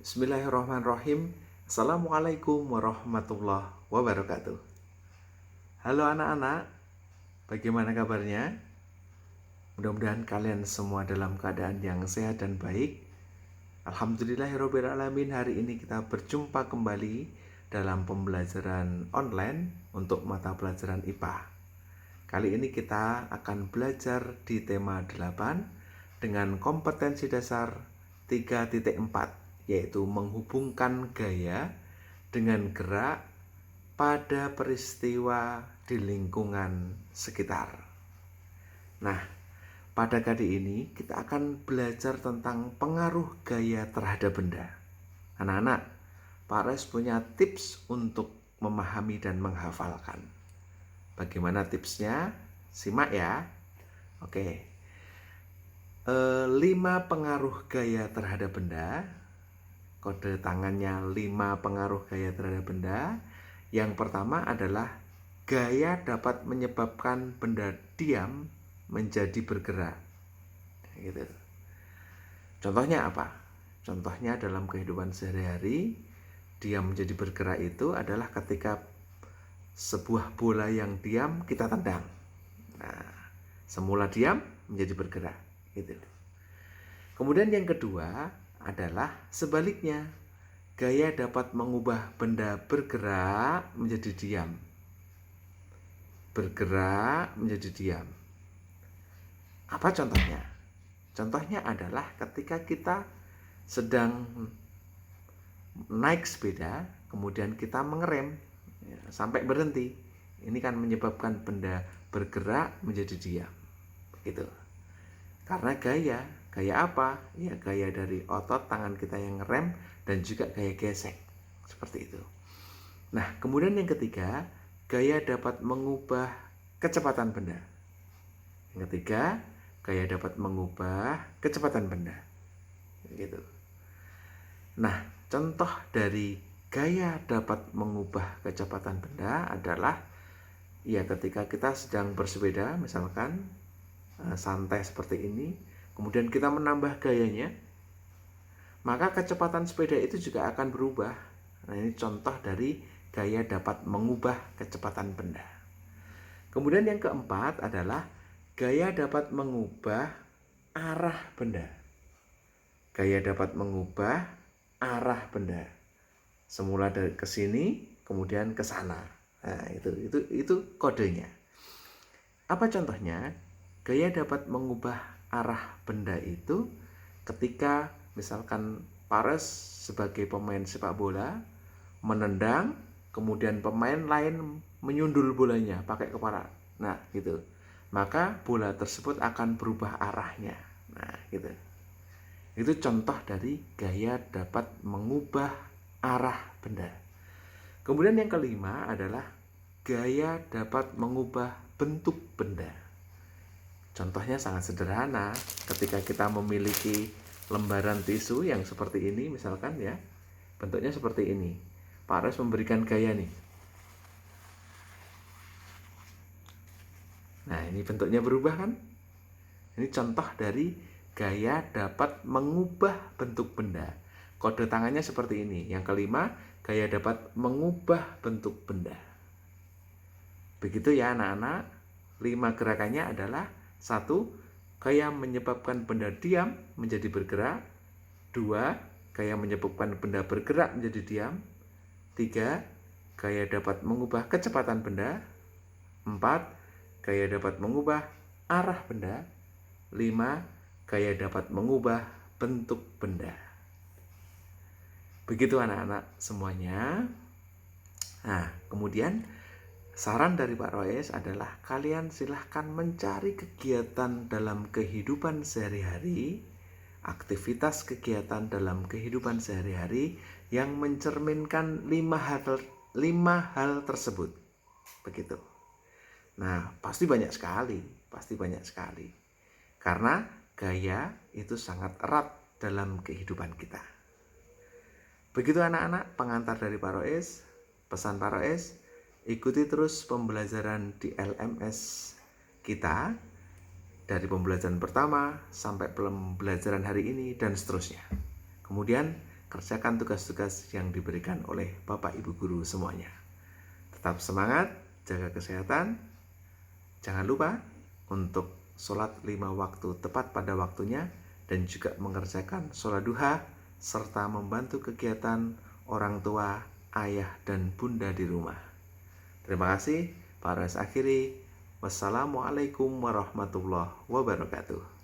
Bismillahirrahmanirrahim. Assalamualaikum warahmatullahi wabarakatuh. Halo anak-anak, bagaimana kabarnya? Mudah-mudahan kalian semua dalam keadaan yang sehat dan baik. Alhamdulillahirrabbilalamin, hari ini kita berjumpa kembali dalam pembelajaran online untuk mata pelajaran IPA. Kali ini kita akan belajar di tema 8 dengan kompetensi dasar 3.4, yaitu menghubungkan gaya dengan gerak pada peristiwa di lingkungan sekitar. Nah, pada kali ini kita akan belajar tentang pengaruh gaya terhadap benda. Anak-anak, Pak Res punya tips untuk memahami dan menghafalkan. Bagaimana tipsnya? Simak ya. Oke. 5 pengaruh gaya terhadap benda. Kode tangannya 5 pengaruh gaya terhadap benda. Yang pertama adalah gaya dapat menyebabkan benda diam menjadi bergerak. Gitu. Contohnya apa? Contohnya dalam kehidupan sehari-hari, diam menjadi bergerak itu adalah ketika sebuah bola yang diam kita tendang. Nah, semula diam menjadi bergerak. Gitu. Kemudian yang kedua adalah sebaliknya. Gaya dapat mengubah benda bergerak menjadi diam. Bergerak menjadi diam. Apa contohnya? Contohnya adalah ketika kita sedang naik sepeda, kemudian kita mengerem ya, sampai berhenti. Ini kan menyebabkan benda bergerak menjadi diam. Gitu. Karena gaya apa? Ya gaya dari otot tangan kita yang ngerem dan juga gaya gesek. Seperti itu. Nah, kemudian yang ketiga, gaya dapat mengubah kecepatan benda. Yang ketiga, gaya dapat mengubah kecepatan benda. Gitu. Nah, contoh dari gaya dapat mengubah kecepatan benda adalah ya ketika kita sedang bersepeda, misalkan santai seperti ini, kemudian kita menambah gayanya, maka kecepatan sepeda itu juga akan berubah. Nah, ini contoh dari gaya dapat mengubah kecepatan benda. Kemudian yang keempat adalah gaya dapat mengubah arah benda. Gaya dapat mengubah arah benda. Semula dari ke sini, kemudian ke sana. Nah, itu kodenya. Apa contohnya? Gaya dapat mengubah arah benda itu ketika misalkan Pares sebagai pemain sepak bola menendang, kemudian pemain lain menyundul bolanya pakai kepala. Nah, gitu. Maka bola tersebut akan berubah arahnya. Nah, gitu. Itu contoh dari gaya dapat mengubah arah benda. Kemudian yang kelima adalah gaya dapat mengubah bentuk benda. Contohnya sangat sederhana, ketika kita memiliki lembaran tisu yang seperti ini misalkan ya, bentuknya seperti ini. Pak Res memberikan gaya nih. Nah, ini bentuknya berubah kan? Ini contoh dari gaya dapat mengubah bentuk benda. Kode tangannya seperti ini. Yang kelima, gaya dapat mengubah bentuk benda. Begitu ya anak-anak. 5 gerakannya adalah 1. Gaya menyebabkan benda diam menjadi bergerak. 2. Gaya menyebabkan benda bergerak menjadi diam. 3. Gaya dapat mengubah kecepatan benda. 4. Gaya dapat mengubah arah benda. 5. Gaya dapat mengubah bentuk benda. Begitu anak-anak semuanya. Nah, kemudian saran dari Pak Roes adalah kalian silahkan mencari kegiatan dalam kehidupan sehari-hari, aktivitas kegiatan dalam kehidupan sehari-hari yang mencerminkan 5 hal tersebut. Begitu. Nah, pasti banyak sekali. Karena gaya itu sangat erat dalam kehidupan kita. Begitu anak-anak, pengantar dari Pak Roes, pesan Pak Roes, ikuti terus pembelajaran di LMS kita dari pembelajaran pertama sampai pembelajaran hari ini dan seterusnya. Kemudian kerjakan tugas-tugas yang diberikan oleh Bapak Ibu Guru semuanya. Tetap semangat, jaga kesehatan. Jangan lupa untuk sholat 5 waktu tepat pada waktunya dan juga mengerjakan sholat duha serta membantu kegiatan orang tua, ayah, dan bunda di rumah. Terima kasih. Para akhiri. Wassalamualaikum warahmatullahi wabarakatuh.